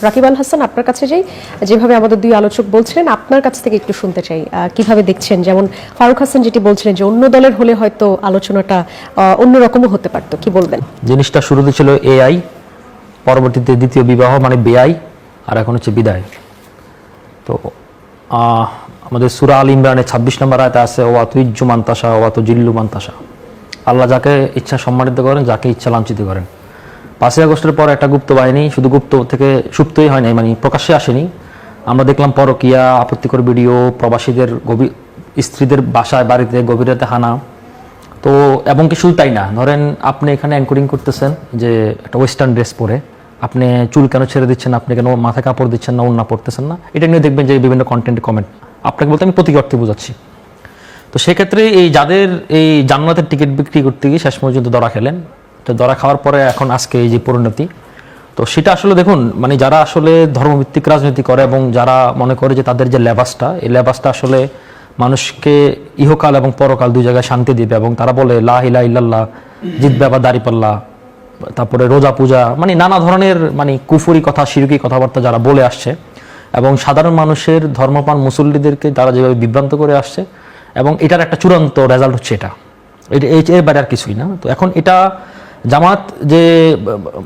রাকিব আল হাসান, আপনার কাছে যাই। যেভাবে আমাদের দুই আলোচক বলছিলেন, আপনার কাছ থেকে একটু শুনতে চাই কিভাবে দেখছেন। যেমন ফারুক হাসান যেটি বলছিলেন যে অন্য দলের হলে হয়তো আলোচনাটা অন্যরকমও হতে পারতো, কি বলবেন? জিনিসটা শুরুতে ছিল এআই, পরবর্তীতে দ্বিতীয় বিবাহ মানে বেআই, আর এখন হচ্ছে বিদায়। তো আমাদের সূরা আল ইমরানের 26 নম্বর আয়াতে আছে ওয়া তুইজ্জু মান তাশা ওয়া তুজিল্লু মান তাশা। আল্লাহ যাকে ইচ্ছা সম্মানিত করেন, যাকে ইচ্ছা লাঞ্ছিত করেন। 5ই আগস্টের পর একটা গুপ্ত বাহিনী, শুধু গুপ্ত থেকে সুপ্তই হয় নাই, মানে প্রকাশ্যে আসেনি। আমরা দেখলাম পরকীয়া, আপত্তিকর ভিডিও, প্রবাসীদের স্ত্রীদের বাসায় বাড়িতে গভীর রাতে হানা। তো এবং কি শুধু তাই না, ধরেন আপনি এখানে অ্যাঙ্করিং করতেছেন যে একটা ওয়েস্টার্ন ড্রেস পরে, আপনি চুল কেন ছেড়ে দিচ্ছেন, আপনি কেন মাথায় কাপড় দিচ্ছেন না, ওড়না পড়তেছেন না, এটা নিয়ে দেখবেন যে বিভিন্ন কন্টেন্ট কমেন্ট। আপনাকে বলতে আমি প্রতীকী অর্থে বোঝাচ্ছি। তো সেক্ষেত্রে এই যাদের এই জান্নাতের টিকিট বিক্রি করতে গিয়ে শেষ পর্যন্ত ধরা খেলেন, তো ধরা খাওয়ার পরে এখন আজকে এই যে পরিণতি, তো সেটা আসলে দেখুন, মানে যারা আসলে ধর্মভিত্তিক রাজনীতি করে এবং যারা মনে করে যে তাদের যে লেবাসটা, এই লেবাসটা আসলে মানুষকে ইহকাল এবং পরকাল দুই জায়গায় শান্তি দিবে, এবং তারা বলে লা ইলাহা ইল্লাল্লাহ, জিতবে আবার দাঁড়িপাল্লা, তারপরে রোজা পূজা, মানে নানা ধরনের মানে কুফরি কথা, শিরকি কথাবার্তা যারা বলে আসছে, এবং সাধারণ মানুষের ধর্মপ্রাণ মুসল্লিদেরকে তারা যেভাবে বিভ্রান্ত করে আসছে, এবং এটার একটা চূড়ান্ত রেজাল্ট হচ্ছে এটা, এর বাইরে আর কিছুই না। তো এখন এটা জামাত যে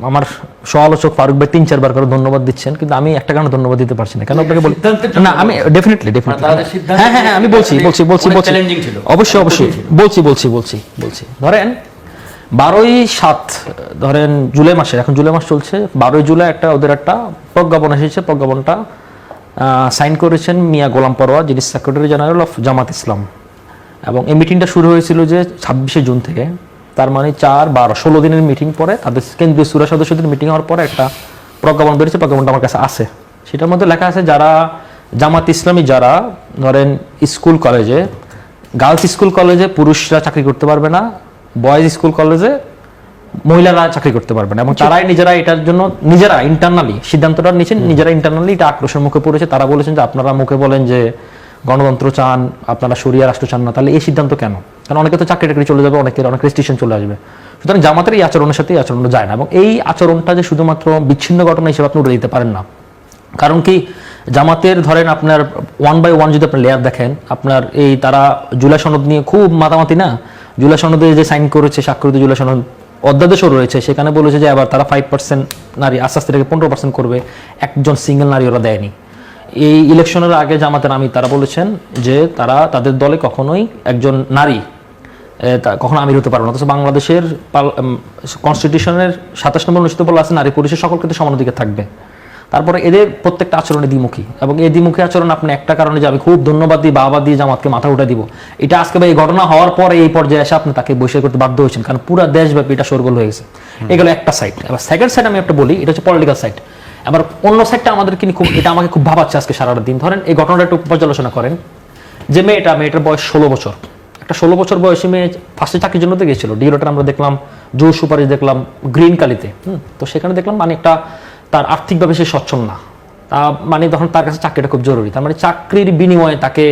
আমার সমালোচক ফারুক ভাই 3-4 বার করে ধন্যবাদ দিচ্ছেন, কিন্তু আমি একটা কারণে ধন্যবাদ দিতে পারছি না। কেন আপনাকে বলি না, আমি ডেফিনেটলি হ্যাঁ আমি বলছি অবশ্যই বলছি। ধরেন 12/7, ধরেন জুলাই মাসে, এখন জুলাই মাস চলছে, 12 জুলাই একটা ওদের একটা প্রজ্ঞাপন এসেছে। প্রজ্ঞাপনটা সাইন করেছেন মিয়া গোলাম পরোয়ার, যিনি সেক্রেটারি জেনারেল অফ জামাত ইসলাম। এবং এই মিটিংটা শুরু হয়েছিল যে 26শে জুন থেকে, তার মানে 4-12-16 দিনের মিটিং পরে, তাদের কেন্দ্রীয় সুরা সদস্যদের মিটিং হওয়ার পরে একটা প্রজ্ঞাপন বেরিয়েছে। প্রজ্ঞাপনটা আমার কাছে আছে, সেটার মধ্যে লেখা আছে যারা জামাত ইসলামী, যারা ধরেন স্কুল কলেজে, গার্লস স্কুল কলেজে পুরুষরা চাকরি করতে পারবে না, বয়েজ স্কুল কলেজে মহিলারা চাকরি করতে পারবে না, এবং তারাই নিজেরা এটার জন্য নিজেরা ইন্টারনালি সিদ্ধান্তটা নিচ্ছেন, নিজেরা ইন্টারনালি এটা আক্রোশের মুখে পড়েছে। তারা বলেছেন যে আপনারা মুখে বলেন যে গণতন্ত্র চান, আপনারা শরিয়া রাষ্ট্র চান না, তাহলে এই সিদ্ধান্ত কেন? কারণ অনেকে তো চাকরি টাকরি চলে যাবে, অনেকের অনেক রেস্ট্রিকশন চলে আসবে। সুতরাং জামাতের এই আচরণের সাথে এই আচরণটা যায় না, এবং এই আচরণটা যে শুধুমাত্র বিচ্ছিন্ন ঘটনা হিসেবে আপনি উড়ে দিতে পারেন না। কারণ কি, জামাতের ধরেন আপনার 1 by 1 যদি আপনি লেয়ার দেখেন, আপনার এই তারা জুলাই সনদ নিয়ে খুব মাতামাতি না, জুলাই সনদে যে সাইন করেছে, স্বাক্ষরিত জুলাই সনদ অধ্যাদেশও রয়েছে, সেখানে বলেছে যে আবার তারা 5% নারী আস্তে আস্তে থেকে 15% করবে, একজন সিঙ্গেল নারী ওরা দেয়নি। এই ইলেকশনের আগে জামাতের আমির তারা বলেছেন যে তারা তাদের দলে কখনোই একজন নারী কখনো আমির হতে পারবে না। অথচ বাংলাদেশের কনস্টিটিউশনের 27 নম্বর অনুষ্ঠিত বলা আছে নারী পুরুষের সকল ক্ষেত্রে সমান অধিকার থাকবে। তারপরে এদের প্রত্যেকটা আচরণে দ্বিমুখী, এবং এই দ্বিমুখী আচরণ আপনি একটা কারণে যে আমি খুব ধন্যবাদ দিই, বাবা দিয়ে জামাতকে মাথা উঠে দিব, এটা আজকে এই ঘটনা হওয়ার পরে এই পর্যায়ে এসে আপনি তাকে বহিষ্কার করতে বাধ্য হয়েছেন, কারণ পুরো দেশব্যাপী এটা শোরগোল হয়ে গেছে। এগুলো একটা সাইড। এবার সেকেন্ড সাইড আমি একটা বলি, এটা হচ্ছে পলিটিক্যাল সাইড। আবার অন্য সাইডটা আমাদেরকে খুব, এটা আমাকে খুব ভাবাচ্ছে আজকে সারাটা দিন। ধরেন এই ঘটনাটা একটু পর্যালোচনা করেন, যে মেয়েটার বয়স 16 বছর, একটা 16 বছর বয়সী মেয়ে ফার্স্টে চাকরির জন্য তো গেছিল, ডিওটা আমরা দেখলাম, জোর সুপারিশ দেখলাম গ্রিন কালিতে। তো সেখানে দেখলাম মানে একটা তার আর্থিকভাবে সে সচ্ছল না, মানে তখন তার কাছে চাকরিটা খুব জরুরি। তার মানে চাকরির বিনিময়ে তাকে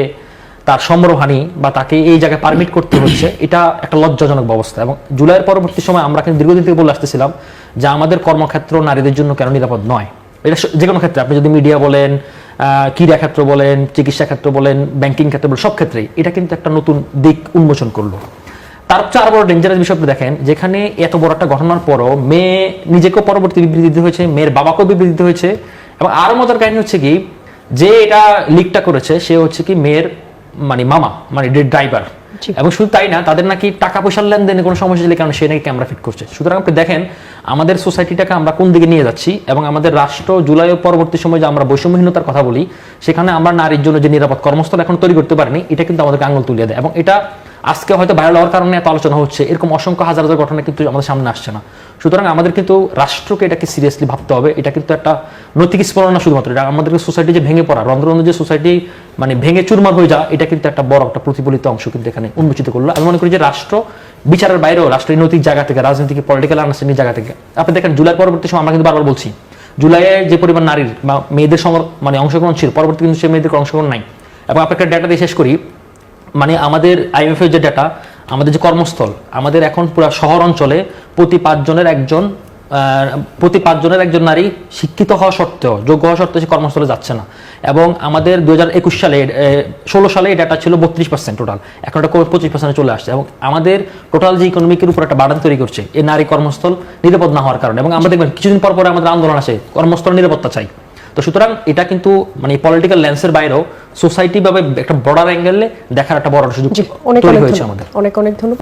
তার সম্ভ্রমহানি বা তাকে এই জায়গায় পারমিট করতে হচ্ছে, এটা একটা লজ্জাজনক ব্যবস্থা। এবং জুলাইয়ের পরবর্তী সময় আমরা কিন্তু দীর্ঘদিন থেকে বলে আসতেছিলাম যে আমাদের কর্মক্ষেত্র নারীদের জন্য কেন নিরাপদ নয়। এটা যে কোনো ক্ষেত্রে, আপনি যদি মিডিয়া বলেন, ক্রীড়া ক্ষেত্র বলেন, চিকিৎসা ক্ষেত্র বলেন, ব্যাংকিং ক্ষেত্র বলেন, সব ক্ষেত্রেই এটা কিন্তু একটা নতুন দিক উন্মোচন করলো। তার চেয়ে আরো বড় ডেঞ্জারাস বিষয় আপনি দেখেন, যেখানে এত বড় একটা ঘটনার পরও মেয়ে নিজেকেও পরবর্তী বিবৃতি দিতে হয়েছে, মেয়ের বাবাকেও বিবৃতি দিতে হয়েছে। এবং আরো মজার কাহিনী হচ্ছে কি, যে এটা লিকটা করেছে সে হচ্ছে কি মেয়ের মানে মামা, মানে ড্রাইভার। এবং শুধু তাই না, তাদের নাকি টাকা পয়সার লেনদেনে কোনো সমস্যা হলে কারণ সে নাকি ক্যামেরা ফিট করছে। সুতরাং আপনি দেখেন আমাদের সোসাইটিটাকে আমরা কোন দিকে নিয়ে যাচ্ছি, এবং আমাদের রাষ্ট্র জুলাইয়ের পরবর্তী সময় যে আমরা বৈষম্যহীনতার কথা বলি, সেখানে আমরা নারীর জন্য যে নিরাপদ কর্মস্থল এখন তৈরি করতে পারিনি, এটা কিন্তু আমাদেরকে আঙুল তুলিয়ে দেয়। এবং এটা আজকে হয়তো ভাইরাল হওয়ার কারণে এত আলোচনা হচ্ছে, এরকম অসংখ্য হাজার হাজার ঘটনা কিন্তু আমাদের সামনে আসছে না। সুতরাং আমাদের কিন্তু রাষ্ট্রকে এটাকে সিরিয়াসলি ভাবতে হবে। এটা কিন্তু একটা নৈতিক স্মরণ না শুধুমাত্র, এটা আমাদের সোসাইটি যে ভেঙে পড়া, রন্ধ্র যে সোসাইটি মানে ভেঙে চুরমার হয়ে যায়, এটা কিন্তু একটা বড় একটা প্রতিফলিত অংশ কিন্তু এখানে উন্মোচিত করলো। আমি মনে করি যে রাষ্ট্র বিচারের বাইরেও রাষ্ট্রের নৈতিক জায়গা থেকে, রাজনৈতিক পলিটিক্যাল আন্ডারস্ট্যান্ডিং জায়গা থেকে আপনি দেখেন জুলাই পরবর্তী সময় আমরা কিন্তু বারবার বলছি, জুলাইয়ে যে পরিমাণ নারীর বা মেয়েদের মানে অংশগ্রহণ ছিল, পরবর্তী কিন্তু সে মেয়েদের অংশগ্রহণ নাই। এবং আপনাকে ডেটা দিয়ে শেষ করি, মানে আমাদের আইএমএফ এর যে ডেটা, আমাদের যে কর্মস্থল, আমাদের এখন পুরো শহর অঞ্চলে প্রতি 5 জনের একজন প্রতি 5 জনের একজন নারী শিক্ষিত হওয়া সত্ত্বেও, যোগ্য হওয়া সত্ত্বেও সে কর্মস্থলে যাচ্ছে না। এবং আমাদের 2021 সালে 16 সালে এই ডাটা ছিল 32% টোটাল, এখন এটা 25% চলে আসছে। এবং আমাদের টোটাল যে ইকোনমিকের উপর একটা বার্ডেন তৈরি করছে এই নারী কর্মস্থল নিরাপদ না হওয়ার কারণে। এবং আমরা দেখবেন কিছুদিন পর পরে আমাদের আন্দোলন আসে কর্মস্থল নিরাপত্তা চাই। তো সুতরাং এটা কিন্তু মানে পলিটিক্যাল ল্যান্সের বাইরেও সোসাইটি ভাবে একটা ব্রডার অ্যাঙ্গেলে দেখার একটা বড় সুযোগ অনেক তৈরি অনেক হয়েছে ধন্যবাদ। আমাদের। অনেক অনেক ধন্যবাদ।